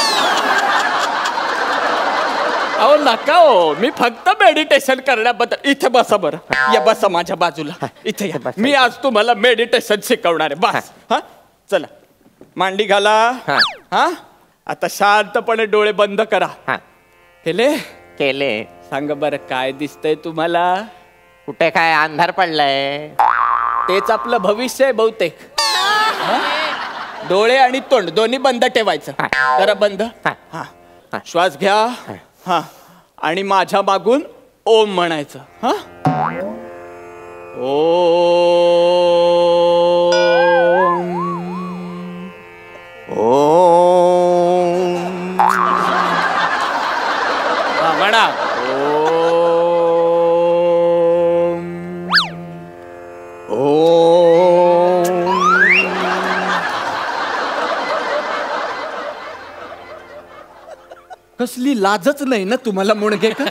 अहो नका हो, मी फक्त मेडिटेशन करण्याबद्दल. इथे बसा बरं, या बसा माझ्या बाजूला. इथे या. मी आज तुम्हाला मेडिटेशन शिकवणार आहे. बस. हा चला, मांडी घाला. हा आता शांतपणे डोळे बंद करा. केले? केले. सांग बरं काय दिसतंय तुम्हाला? कुठे काय अंधार पडलाय? तेच आपलं भविष्य आहे बहुतेक. डोळे आणि तोंड दोन्ही बंद ठेवायचं. जरा बंद. श्वास घ्या. हा, आणि माझ्या मागून ओम म्हणायचं. हा ओम. ओम. म्हणा ओम. ओम. कसली लाजच नाही ना तुम्हाला मुणगेकर.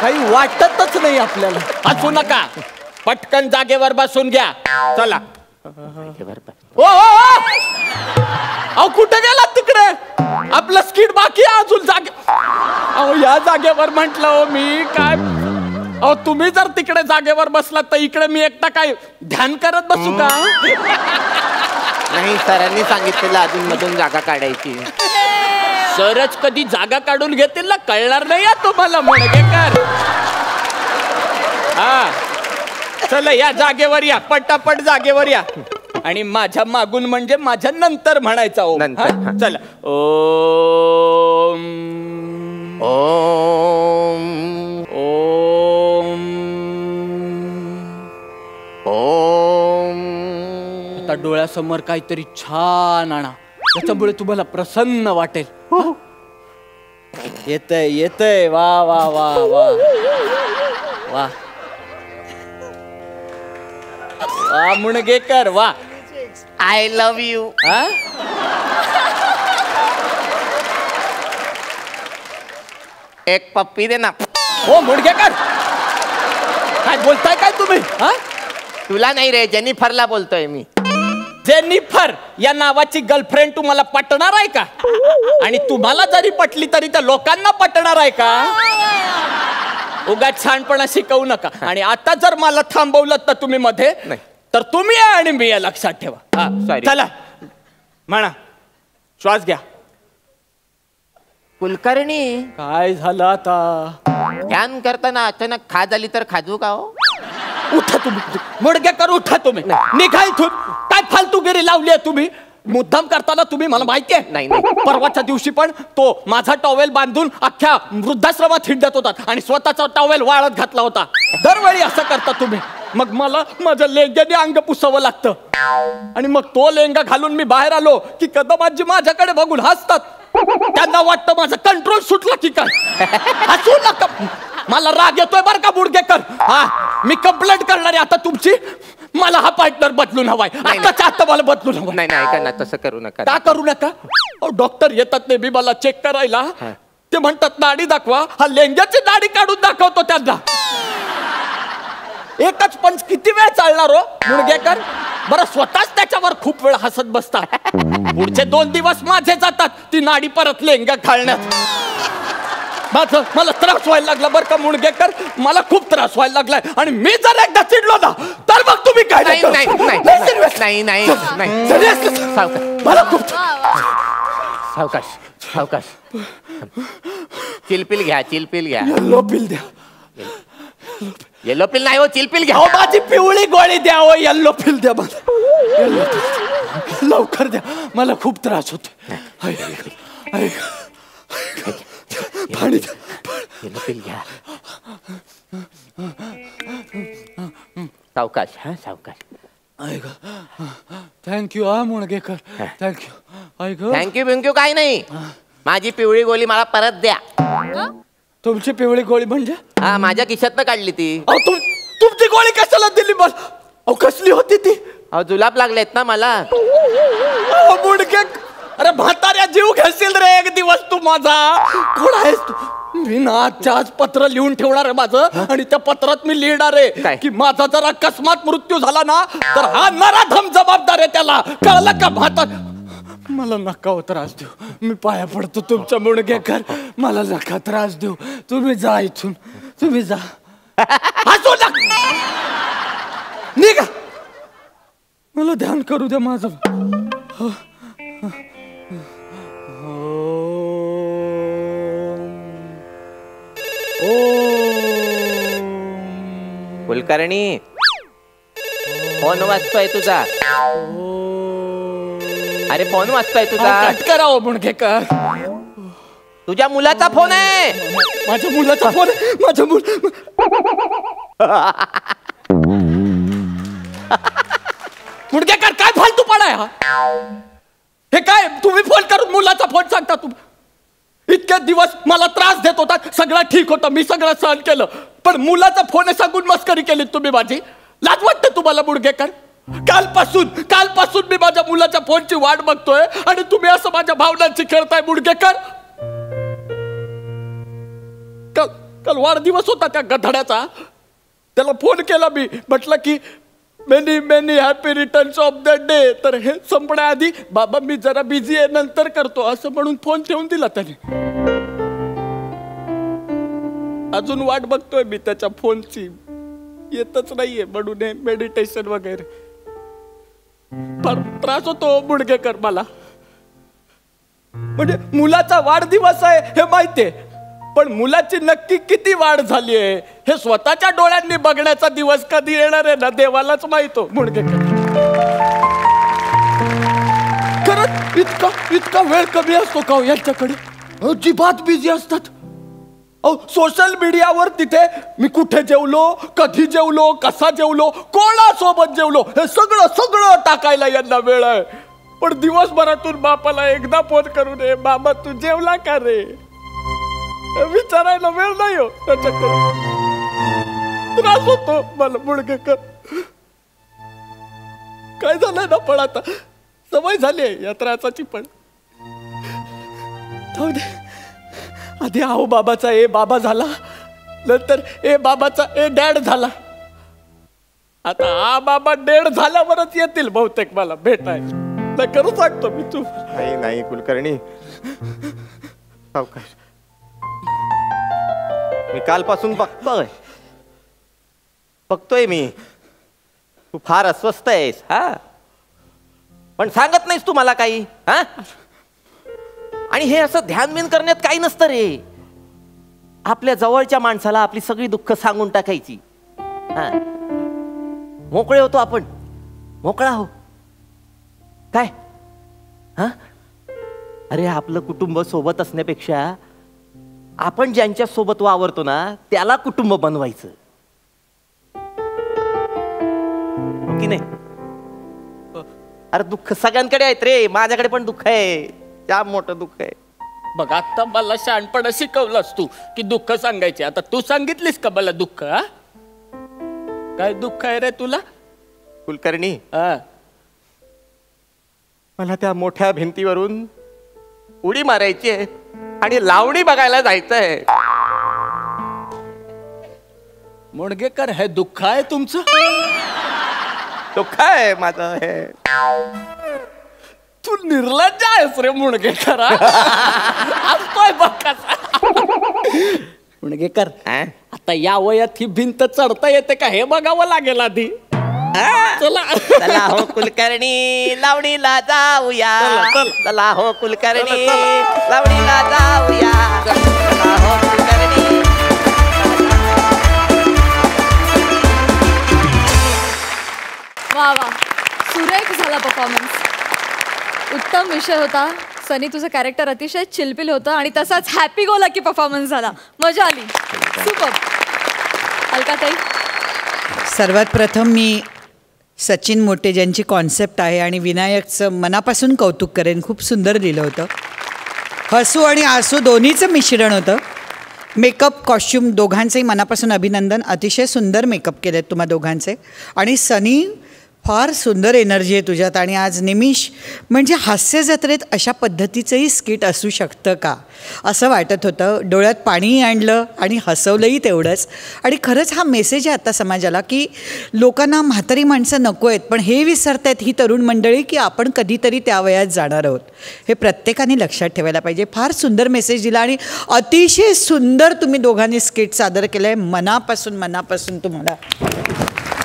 काही वाटतच नाही आपल्याला. हसू नका, पटकन जागेवर बसून घ्या. चला. ओ अहो कुठे गेलात तिकडे? आपलं स्किट बाकी आहे अजून. जागे अहो या जागेवर म्हंटल हो मी. काय अहो तुम्ही जर तिकडे जागेवर बसलात तर इकडे मी एकटा काय ध्यान करत बसू का? नाही, सरांनी सांगितलेलं अजून मधून जागा काढायची. सरच कधी जागा काढून घेतील ना, कळणार नाही तुम्हाला मुणगेकर. हा चला या जागेवर या, पटापट जागेवर या. आणि माझ्या मागून म्हणजे माझ्या नंतर म्हणायचा ओम. चला. ओम. ओम. ओम. ओम. आता डोळ्यासमोर काहीतरी छान आणा, त्याच्यामुळे तुम्हाला प्रसन्न वाटेल. येतय येतय. वा वा वा वा वा वा मुणगेकर वा. I love you. एक पप्पी दे ना. हो मुणगेकर, काय बोलताय काय तुम्ही? तुला नाही रे, जेनिफरला बोलतोय मी. जेनिफर या नावाची गर्लफ्रेंड तुम्हाला पटणार आहे का? आणि तुम्हाला जरी पटली तरी त्या लोकांना पटणार आहे का? उगाच छानपणा शिकवू नका. आणि आता जर मला थांबवलं तर तुम्ही मध्ये, तर तुम्ही आहे आणि मी आहे, लक्षात ठेवा. चला म्हणा, श्वास घ्या. कुलकर्णी, काय झालं आता? ध्यान करताना अचानक खा झाली तर खाजू का हो? उठा तुम्ही, मुणगेकर उठा तुम्ही. निघा इथून. काय फालतूगिरी लावली आहे तुम्ही? मुद्दाम करताना तुम्ही, मला माहिती आहे. नाही. परवाच्या दिवशी पण तो माझा टॉवेल बांधून अख्ख्या वृद्धाश्रमात हिंडत होता आणि स्वतःचा टॉवेल वाळत घातला होता. दरवेळी असं करता तुम्ही. मग मला माझ्या लेंग्याने अंग पुसावं लागतं. आणि मग तो लेंगा घालून मी बाहेर आलो की कदमाजी माझ्याकडे बघून हसतात. त्यांना वाटतं माझा कंट्रोल सुटला की काय. हसू नका, मला राग येतोय बरं का मुणगेकर. हा मी कंप्लेंट करणार आहे आता तुमची. मला हा पार्टनर बदलून हवाय. आता मला बदलून हवाय. नाही ऐका ना, तसं करू नका. का करू नका? डॉक्टर येतात नेहमी मला चेक करायला. ते म्हणतात नाडी दाखवा. हा लेंग्याची नाडी काढून दाखवतो त्यांना. एकच पंच किती वेळ चालणार हो मुणगेकर? बरं स्वतःच त्याच्यावर खूप वेळ हसत बसतात. पुढचे 2 दिवस माझे जातात ती नाडी परत लेंगा घालण्यात. मला त्रास व्हायला लागला बरं का मुणगेकर. मला खूप त्रास व्हायला लागलाय. आणि मी जर एकदा चिडलो ना तर मग तुम्ही काय? नाही. मला खूप. सावकाश. चिलपिल घ्या. येलो पिल द्या. येलो पिल नाही हो, चिलपिल घ्या. माझी पिवळी गोळी द्या हो. येल्लो पिल द्या मला. लवकर द्या, मला खूप त्रास होतो. पाणी द्या. येलो पिल घ्या. सावकाश. थँक्यू हा मुणगेकर. थँक्यू बिंक्यू काय नाही. माझी पिवळी गोळी मला परत द्या. तुमची पिवळी गोळी म्हणजे? हा, माझ्या खिशातनं काढली ती. तुमची गोळी कशाला दिली मला? अहो कसली होती ती? अहो जुलाब लागलेत ना मला. मुणगे, अरे म्हाताऱ्या जीव घेशील रे एक दिवस तू माझा. कोण आहेस तू? मी ना आजच्या आज पत्र लिहून ठेवणार आहे माझं. आणि त्या पत्रात मी लिहिणार आहे की माझा जर अकस्मात मृत्यू झाला ना तर हा नराधम जबाबदार आहे त्याला. कळलं का म्हातार? मला नका हो त्रास देऊ. मी पाया पडतो तुमच्या मुणगेकर. मला नका त्रास देऊ. तुम्ही जा इथून. तुम्ही जा. हसू नका. निघा. मला ध्यान करू द्या माझं. कुलकर्णी, फोन वाजतोय तुझा. अरे फोन वाजतोय तुझा. कट करावं मुणगेकर. तुझ्या मुलाचा फोन आहे. माझ्या मुलाचा फोन आहे. माझ्या मुडगेकर काय फालतूपणा आहे हा? हे काय तुम्ही फोन करून मुलाचा फोन सांगता? तुम्ही इतके दिवस मला त्रास देत होता, सगळं ठीक होतं, मी सगळं सहन केलं, पण मुलाचा फोन सांगून मस्करी केली तुम्ही माझी. लाज वाटते तुम्हाला मुडगेकर? कालपासून मी माझ्या मुलाच्या फोनची वाट बघतोय आणि तुम्ही असं माझ्या भावनांची खेळताय मुडगेकर. काल वाढदिवस होता त्या गधड्याचा, त्याला फोन केला मी, म्हटलं की many many happy returns of the day. तर हे संपण्याआधी बाबा मी जरा बिझी आहे, नंतर करतो असं म्हणून फोन ठेवून दिला त्याने. अजून वाट बघतोय मी त्याच्या फोनची, येतच नाहीये म्हणून मेडिटेशन वगैरे. फार त्रास होतो मुडगेकर मला. म्हणजे मुलाचा वाढदिवस आहे हे माहितीये, पण मुलाची नक्की किती वाढ झाली आहे हे स्वतःच्या डोळ्यांनी बघण्याचा दिवस कधी येणार आहे ना देवालाच माहित हो मुडगेकर. खरंच इतका वेळ कमी असतो का यांच्याकडे? अजिबात बिझी असतात. सोशल मीडियावर तिथे मी कुठे जेवलो, कधी जेवलो, कसा जेवलो, कोणासोबत जेवलो हे सगळं टाकायला यांना वेळ आहे. पण दिवसभरातून बापाला एकदा फोन करून ये बाबा तू जेवला का रे विचारायला वेळ नाही हो त्याच्याकडे. त्रास होतो मला मुडगेकर. काय झालंय ना, पण आता सवय झाली आहे या त्रासाची. पण आधी आहो बाबाचा ए बाबा झाला, नंतर ए बाबाचा ए डॅड झाला, आता आ बाबा डेड झाल्यावरच येतील बहुतेक मला भेटाय. नाही खरं सांगतो मी. तू नाही कुलकर्णी, मी कालपासून बघतोय मी तू फार अस्वस्थ आहेस. हा, पण सांगत नाहीस तू मला काही. हा, आणि हे असं ध्यान बिन करण्यात काही नसतं रे. आपल्या जवळच्या माणसाला आपली सगळी दुःख सांगून टाकायची. हा, मोकळे होतो आपण, मोकळा हो. काय हा, अरे आपलं कुटुंब सोबत असण्यापेक्षा आपण ज्यांच्या सोबत वावरतो ना त्याला कुटुंब बनवायचं की नाही? अरे दुःख सगळ्यांकडे आहेत रे, माझ्याकडे पण दुःख आहे, जाम मोठं दुःख आहे. बघ आता मला शहाणपणा शिकवलंस तू की दुःख सांगायचे. आता तू सांगितलीस का मला दुःख? काय दुःख आहे रे तुला कुलकर्णी? मला त्या मोठ्या भिंतीवरून उडी मारायची आहे आणि लावणी बघायला जायचंय. मुडगेकर हे दुःख आहे तुमचं? दुःख आहे माझं हे. तू निर्लज्ज आहेस रे मुडगेकर. असतोय बघ कसा. मुडगेकर आता या वयात ही भिंत चढता येते का हे बघावं लागेल आधी. चला हो कुलकर्णी लावणीला जाऊया. चला हो कुलकर्णी लावणीला जाऊया. चला हो कुलकर्णी. वा वा, सुरेख झाला परफॉर्मन्स. उत्तम विषय होता. सनी तुझं कॅरेक्टर अतिशय चिलपिल होतं आणि तसाच हॅपी गो लकी परफॉर्मन्स झाला. मजा आली. सुपर. अलकाताई? सर्वात प्रथम मी सचिन मोटे ज्यांची कॉन्सेप्ट आहे आणि विनायकचं मनापासून कौतुक करेन. खूप सुंदर लिहिलं होतं. हसू आणि आसू दोन्हीचं मिश्रण होतं. मेकअप कॉस्ट्यूम दोघांचंही मनापासून अभिनंदन. अतिशय सुंदर मेकअप केलेत तुम्हा दोघांचे. आणि सनी फार सुंदर एनर्जी आहे तुझ्यात. आणि आज निमिष म्हणजे हास्य जत्रेत अशा पद्धतीचंही स्किट असू शकतं का असं वाटत होतं. डोळ्यात पाणीही आणलं आणि हसवलंही तेवढंच. आणि खरंच हा मेसेज आहे आता समाजाला की लोकांना म्हातारी माणसं नको आहेत, पण हे विसरत आहेत ही तरुण मंडळी की आपण कधीतरी त्या वयात जाणार आहोत. हे प्रत्येकाने लक्षात ठेवायला पाहिजे. फार सुंदर मेसेज दिला आणि अतिशय सुंदर तुम्ही दोघांनी स्किट सादर केलं आहे. मनापासून तुम्हाला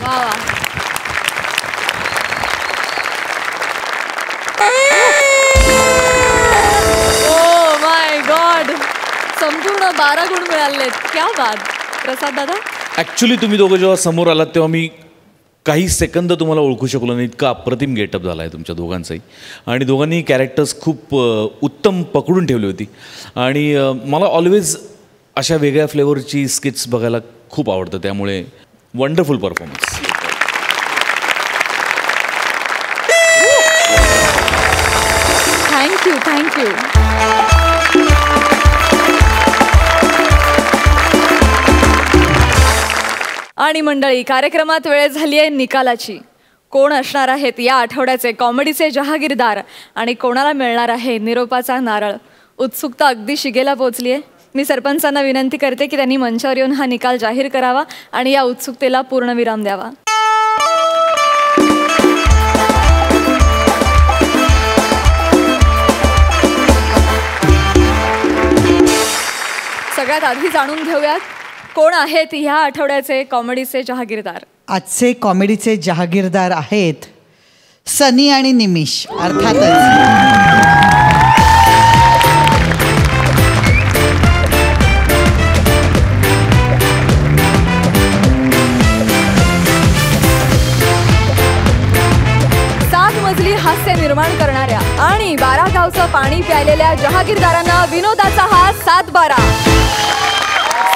वा वा. संपूर्ण 12 गुण मिळालेत. क्या बात. प्रसाद दादा? ऍक्च्युली तुम्ही दोघं जेव्हा समोर आलात तेव्हा मी काही सेकंद तुम्हाला ओळखू शकलो नाही, इतका अप्रतिम गेटअप झाला आहे तुमच्या दोघांचाही. आणि दोघांनी कॅरेक्टर्स खूप उत्तम पकडून ठेवली होती. आणि मला ऑलवेज अशा वेगळ्या फ्लेवरची स्किट्स बघायला खूप आवडतं. त्यामुळे वंडरफुल परफॉर्मन्स. Thank you thank you. आणि मंडळी, कार्यक्रमात वेळ झाली आहे निकालाची. कोण असणार आहेत या आठवड्याचे कॉमेडीचे जहागीरदार आणि कोणाला मिळणार आहे निरोपाचा नारळ? उत्सुकता अगदी शिगेला पोहोचली आहे. मी सरपंचांना विनंती करते की त्यांनी मंचावर येऊन हा निकाल जाहीर करावा आणि या उत्सुकतेला पूर्णविराम द्यावा. सगळ्यात आधी जाणून घेऊयात कोण आहेत ह्या आठवड्याचे कॉमेडीचे जहागीरदार. आजचे कॉमेडीचे जहागीरदार आहेत सनी आणि निमिष. अर्थातच मजली हास्य निर्माण करणाऱ्या आणि 12 गावचं पाणी प्यायलेल्या जहागीरदारांना विनोदाचा हा 7-12.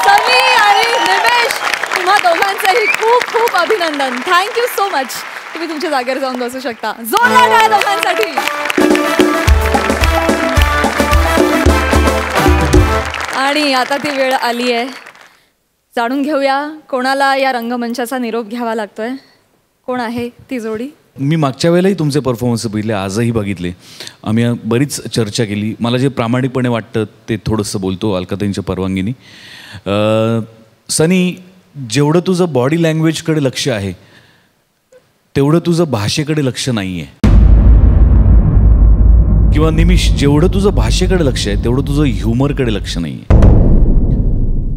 सनी आणि निमेश, तुम्हा दोघांचंही खूप खूप अभिनंदन. Thank you so much. तुम्ही तुमच्या जागेवर जाऊन बसू शकता. जोरदार टाळ्या दोघांसाठी. आणि आता ती वेळ आली आहे, जाणून घेऊया कोणाला या रंगमंचाचा निरोप घ्यावा लागतोय. कोण आहे ती जोडी? मी मागच्या वेळेलाही तुमचे परफॉर्मन्स बघितले, आजही बघितले. आम्ही बरीच चर्चा केली. मला जे प्रामाणिकपणे वाटतं ते थोडंसं बोलतो अलकाताईंच्या परवानगीने. सनी, जेवढं तुझं बॉडी लँग्वेजकडे लक्ष आहे तेवढं तुझं भाषेकडे लक्ष नाही आहे. किंवा निमिष, जेवढं तुझं भाषेकडे लक्ष आहे तेवढं तुझं ह्युमरकडे लक्ष नाही आहे.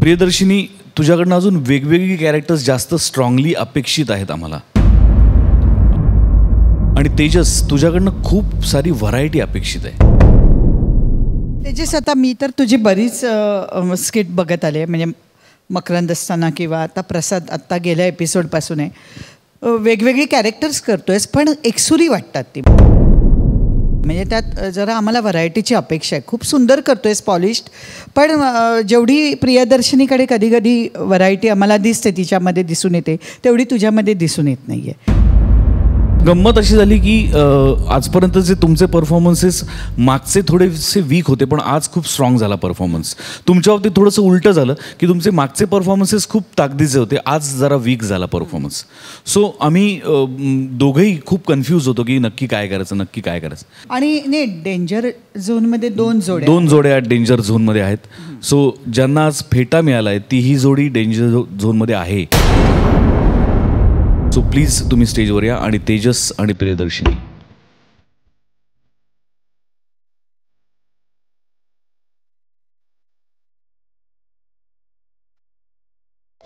प्रियदर्शिनी, तुझ्याकडनं अजून वेगवेगळी कॅरेक्टर्स जास्त स्ट्रॉंगली अपेक्षित आहेत आम्हाला. आणि तेजस, तुझ्याकडनं खूप सारी व्हरायटी अपेक्षित आहे. तेजस, आता मी तर तुझी बरीच स्किट बघत आले, म्हणजे मकरंद असताना किंवा आता प्रसाद आत्ता गेल्या एपिसोडपासून आहे. वेगवेगळी कॅरेक्टर्स करतोयस पण एकसुरी वाटतात ती. म्हणजे त्यात जरा आम्हाला व्हरायटीची अपेक्षा आहे. खूप सुंदर करतोयस, पॉलिश्ड, पण जेवढी प्रियदर्शनीकडे कधी कधी व्हरायटी आम्हाला दिसते, तिच्यामध्ये दिसून येते, तेवढी तुझ्यामध्ये दिसून येत नाही आहे. गंमत अशी झाली की आजपर्यंतचे तुमचे परफॉर्मन्सेस मागचे थोडेसे वीक होते, पण आज खूप स्ट्रॉंग झाला परफॉर्मन्स. तुमच्या बाबतीत थोडंसं उलटं झालं की तुमचे मागचे परफॉर्मन्सेस खूप ताकदीचे होते, आज जरा वीक झाला परफॉर्मन्स. सो आम्ही दोघंही खूप कन्फ्यूज होतो की नक्की काय करायचं, नक्की काय करायचं. आणि नाही, डेंजर झोनमध्ये दोन जोड्या डेंजर झोनमध्ये आहेत. सो ज्यांना आज फेटा मिळाला आहे ती ही जोडी डेंजर झोनमध्ये आहे. सो प्लीज तुम्ही स्टेजवर या. आणि तेजस आणि प्रियदर्शिनी.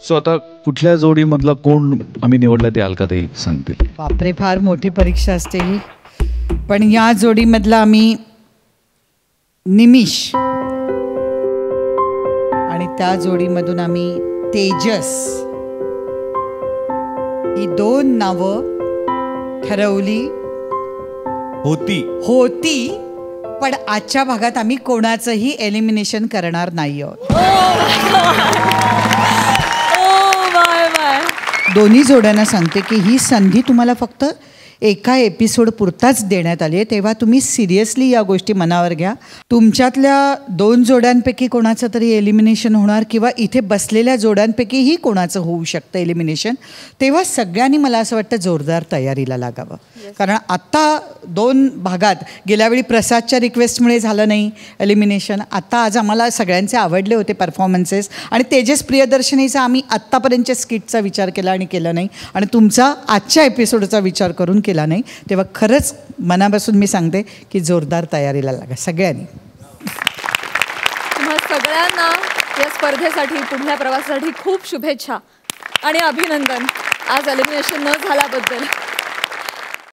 सो आता कुठल्या जोडीमधला कोण आम्ही निवडला ते अलकाताई सांगतील. बापरे, फार मोठी परीक्षा असते ही. पण या जोडीमधला आम्ही निमिष आणि त्या जोडीमधून आम्ही तेजस ही 2 नावं ठरवली होती. पण आजच्या भागात आम्ही कोणाचंही एलिमिनेशन करणार नाही आहोत. दोन्ही जोड्यांना सांगते की ही संधी तुम्हाला फक्त एका एपिसोड पुरताच देण्यात आली आहे, तेव्हा तुम्ही सिरियसली या गोष्टी मनावर घ्या. तुमच्यातल्या 2 जोड्यांपैकी कोणाचं तरी एलिमिनेशन होणार किंवा इथे बसलेल्या जोड्यांपैकीही कोणाचं होऊ शकतं एलिमिनेशन. तेव्हा सगळ्यांनी मला असं वाटतं जोरदार तयारीला लागावं. कारण आत्ता 2 भागात गेल्यावेळी प्रसादच्या रिक्वेस्टमुळे झालं नाही एलिमिनेशन. आता आज आम्हाला सगळ्यांचे आवडले होते परफॉर्मन्सेस आणि तेजस प्रियदर्शनीचा आम्ही आत्तापर्यंतच्या स्किटचा विचार केला आणि केला नाही, आणि तुमचा आजच्या एपिसोडचा विचार करून केला नाही. तेव्हा खरंच मनापासून मी सांगते की जोरदार तयारीला लागा सगळ्यांनी. तुम्हा सगळ्यांना या स्पर्धेसाठी, पुढल्या प्रवासासाठी खूप शुभेच्छा आणि अभिनंदन आज एलिमिनेशन न झाल्याबद्दल.